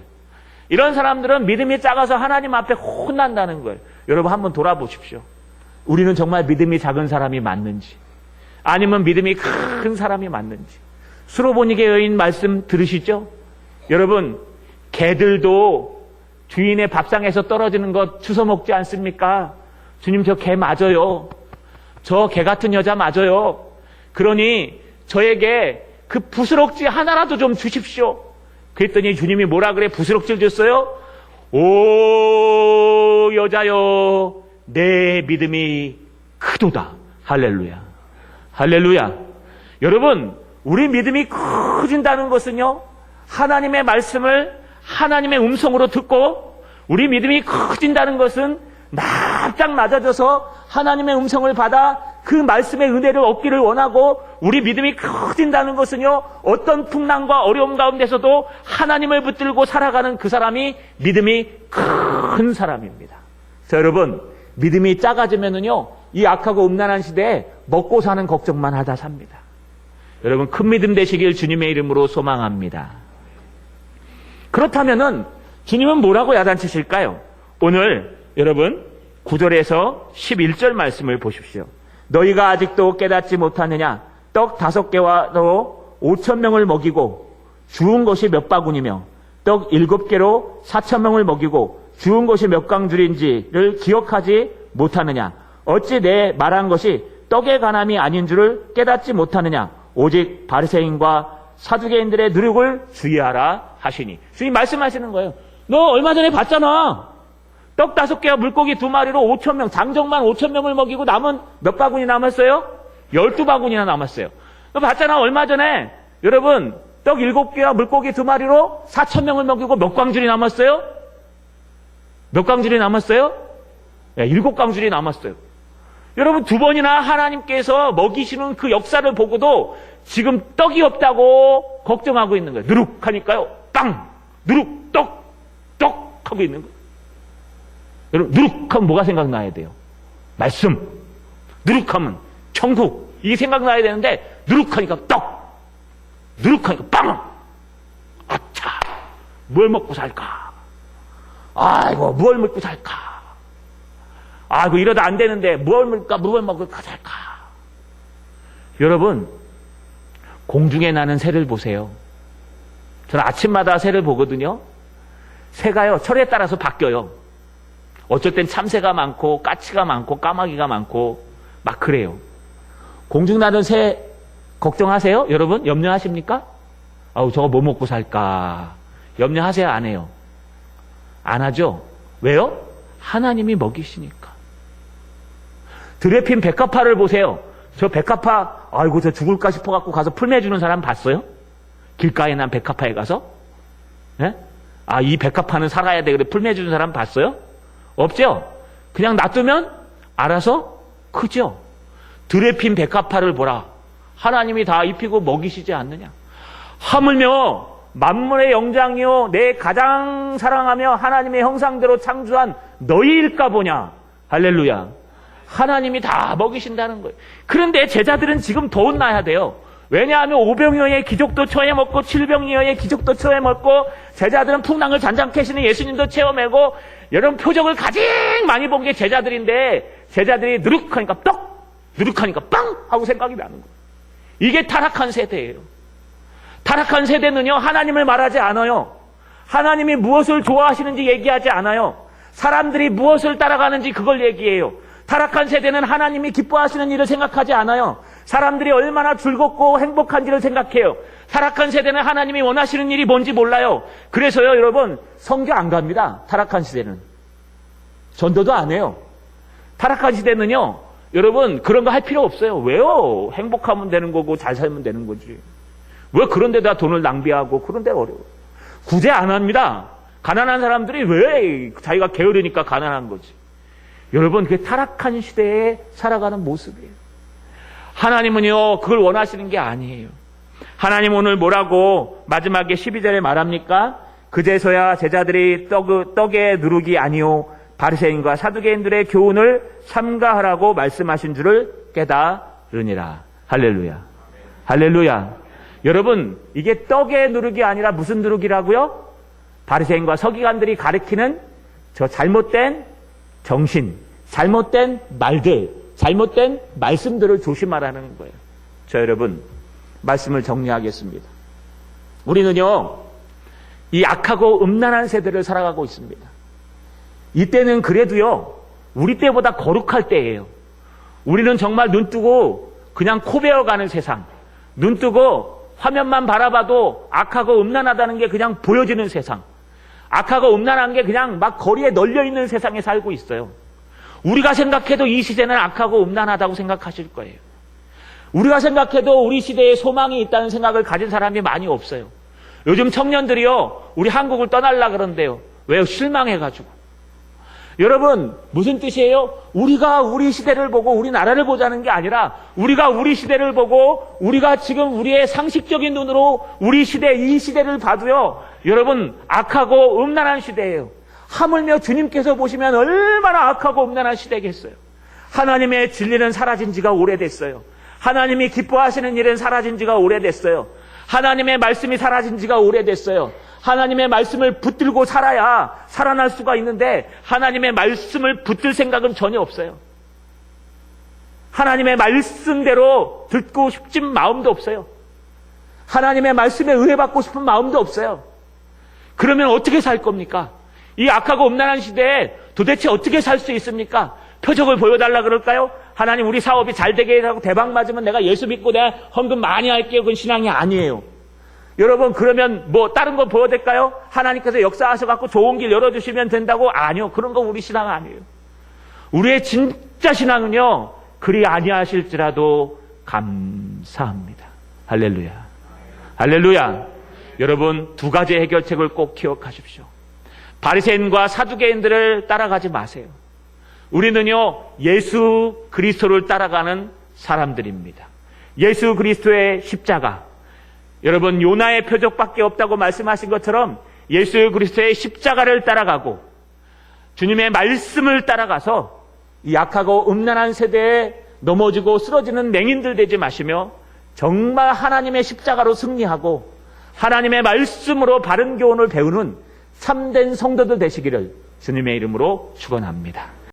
이런 사람들은 믿음이 작아서 하나님 앞에 혼난다는 거예요. 여러분, 한번 돌아보십시오. 우리는 정말 믿음이 작은 사람이 맞는지, 아니면 믿음이 큰 사람이 맞는지. 수로보니게 여인 말씀 들으시죠? 여러분, 개들도 주인의 밥상에서 떨어지는 것 주워 먹지 않습니까? 주님, 저 개 맞아요. 저 개 같은 여자 맞아요. 그러니 저에게 그 부스럭지 하나라도 좀 주십시오. 그랬더니 주님이 뭐라 그래? 부스럭질 줬어요? 오 여자여 내 믿음이 크도다. 할렐루야. 할렐루야. 여러분, 우리 믿음이 커진다는 것은요, 하나님의 말씀을 하나님의 음성으로 듣고, 우리 믿음이 커진다는 것은 납작 낮아져서 하나님의 음성을 받아 그 말씀의 은혜를 얻기를 원하고, 우리 믿음이 커진다는 것은요, 어떤 풍랑과 어려움 가운데서도 하나님을 붙들고 살아가는 그 사람이 믿음이 큰 사람입니다. 자, 여러분, 믿음이 작아지면은요, 이 악하고 음란한 시대에 먹고 사는 걱정만 하다 삽니다. 여러분, 큰 믿음 되시길 주님의 이름으로 소망합니다. 그렇다면은 주님은 뭐라고 야단치실까요? 오늘 여러분 9절에서 11절 말씀을 보십시오. 너희가 아직도 깨닫지 못하느냐? 떡 5개와로 5,000명을 먹이고 주운 것이 몇 바구니며 떡 7개로 4,000명을 먹이고 주운 것이 몇 강줄인지를 기억하지 못하느냐? 어찌 내 말한 것이 떡의 간함이 아닌 줄을 깨닫지 못하느냐? 오직 바리새인과 사두개인들의 누룩을 주의하라 하시니. 주님 말씀하시는 거예요. 너 얼마 전에 봤잖아. 떡 5개와 물고기 2마리로 5,000명, 장정만 5,000명을 먹이고 남은 몇 바구니 남았어요? 12바구니나 남았어요. 너 봤잖아. 얼마 전에 여러분 떡 7개와 물고기 2마리로 4,000명을 먹이고 몇 광줄이 남았어요? 몇 광줄이 남았어요? 네, 7광줄이 남았어요. 여러분, 2번이나 하나님께서 먹이시는 그 역사를 보고도 지금 떡이 없다고 걱정하고 있는 거예요. 누룩하니까요. 빵! 누룩! 떡! 떡! 하고 있는 거예요. 여러분, 누룩하면 뭐가 생각나야 돼요? 말씀. 누룩하면 천국. 이게 생각나야 되는데 누룩하니까 떡! 누룩하니까 빵! 아차! 뭘 먹고 살까? 아이고, 뭘 먹고 살까? 아이고, 이러다 안 되는데 뭘 먹을까 살까? 여러분, 공중에 나는 새를 보세요. 저는 아침마다 새를 보거든요. 새가요, 철에 따라서 바뀌어요. 어쩔 땐 참새가 많고 까치가 많고 까마귀가 많고 막 그래요. 공중 나는 새 걱정하세요? 여러분, 염려하십니까? 아우, 저거 뭐 먹고 살까? 염려하세요? 안 해요? 안 하죠? 왜요? 하나님이 먹이시니까. 들에 핀 백합화를 보세요. 저 백합화, 아이고, 저 죽을까 싶어갖고 가서 풀매주는 사람 봤어요? 길가에 난 백합화에 가서? 예? 아, 이 백합화는 살아야 돼. 그래, 풀매주는 사람 봤어요? 없죠? 그냥 놔두면 알아서 크죠? 들에 핀 백합화를 보라. 하나님이 다 입히고 먹이시지 않느냐? 하물며 만물의 영장이요 내 가장 사랑하며 하나님의 형상대로 창조한 너희일까 보냐. 할렐루야. 하나님이 다 먹이신다는 거예요. 그런데 제자들은 지금 더 혼나야 돼요. 왜냐하면 오병이어의 기적도 처해먹고 칠병이어의 기적도 처해먹고 제자들은 풍랑을 잔잔케 하시는 예수님도 체험하고 여러분 표적을 가장 많이 본 게 제자들인데 제자들이 누룩하니까 떡, 누룩하니까 빵 하고 생각이 나는 거예요. 이게 타락한 세대예요. 타락한 세대는요, 하나님을 말하지 않아요. 하나님이 무엇을 좋아하시는지 얘기하지 않아요. 사람들이 무엇을 따라가는지 그걸 얘기해요. 타락한 세대는 하나님이 기뻐하시는 일을 생각하지 않아요. 사람들이 얼마나 즐겁고 행복한지를 생각해요. 타락한 세대는 하나님이 원하시는 일이 뭔지 몰라요. 그래서요, 여러분, 성교 안 갑니다. 타락한 시대는. 전도도 안 해요. 타락한 시대는요, 여러분, 그런 거 할 필요 없어요. 왜요? 행복하면 되는 거고 잘 살면 되는 거지. 왜 그런 데다 돈을 낭비하고 그런 데 어려워. 구제 안 합니다. 가난한 사람들이 왜 자기가 게으르니까 가난한 거지. 여러분, 그게 타락한 시대에 살아가는 모습이에요. 하나님은요, 그걸 원하시는 게 아니에요. 하나님 오늘 뭐라고 마지막에 12절에 말합니까? 그제서야 제자들이 떡의 누룩이 아니요 바리새인과 사두개인들의 교훈을 삼가하라고 말씀하신 줄을 깨달으니라. 할렐루야. 할렐루야. 여러분, 이게 떡의 누룩이 아니라 무슨 누룩이라고요? 바리새인과 서기관들이 가리키는 저 잘못된 정신, 잘못된 말들, 잘못된 말씀들을 조심하라는 거예요. 자, 여러분, 말씀을 정리하겠습니다. 우리는요, 이 악하고 음란한 세대를 살아가고 있습니다. 이때는 그래도요, 우리 때보다 거룩할 때예요. 우리는 정말 눈 뜨고 그냥 코 베어가는 세상, 눈 뜨고 화면만 바라봐도 악하고 음란하다는 게 그냥 보여지는 세상, 악하고 음란한 게 그냥 막 거리에 널려있는 세상에 살고 있어요. 우리가 생각해도 이 시대는 악하고 음란하다고 생각하실 거예요. 우리가 생각해도 우리 시대에 소망이 있다는 생각을 가진 사람이 많이 없어요. 요즘 청년들이요, 우리 한국을 떠날라 그러는데요. 왜요? 실망해가지고. 여러분, 무슨 뜻이에요? 우리가 우리 시대를 보고 우리나라를 보자는 게 아니라 우리가 우리 시대를 보고 우리가 지금 우리의 상식적인 눈으로 우리 시대, 이 시대를 봐도요, 여러분, 악하고 음란한 시대예요. 하물며 주님께서 보시면 얼마나 악하고 음란한 시대겠어요. 하나님의 진리는 사라진 지가 오래됐어요. 하나님이 기뻐하시는 일은 사라진 지가 오래됐어요. 하나님의 말씀이 사라진 지가 오래됐어요. 하나님의 말씀을 붙들고 살아야 살아날 수가 있는데 하나님의 말씀을 붙들 생각은 전혀 없어요. 하나님의 말씀대로 듣고 싶은 마음도 없어요. 하나님의 말씀에 은혜받고 싶은 마음도 없어요. 그러면 어떻게 살 겁니까? 이 악하고 음란한 시대에 도대체 어떻게 살 수 있습니까? 표적을 보여달라 그럴까요? 하나님 우리 사업이 잘 되게 하고 대박 맞으면 내가 예수 믿고 내가 헌금 많이 할게요. 그건 신앙이 아니에요. 여러분, 그러면 뭐 다른 거 보여야 될까요? 하나님께서 역사하셔갖고 좋은 길 열어주시면 된다고? 아니요. 그런 거 우리 신앙 아니에요. 우리의 진짜 신앙은요, 그리 아니하실지라도 감사합니다. 할렐루야. 할렐루야. 여러분, 두 가지 해결책을 꼭 기억하십시오. 바리새인과 사두개인들을 따라가지 마세요. 우리는요, 예수 그리스도를 따라가는 사람들입니다. 예수 그리스도의 십자가. 여러분, 요나의 표적밖에 없다고 말씀하신 것처럼 예수 그리스도의 십자가를 따라가고 주님의 말씀을 따라가서 이 악하고 음란한 세대에 넘어지고 쓰러지는 맹인들 되지 마시며 정말 하나님의 십자가로 승리하고 하나님의 말씀으로 바른 교훈을 배우는 참된 성도들 되시기를 주님의 이름으로 축원합니다.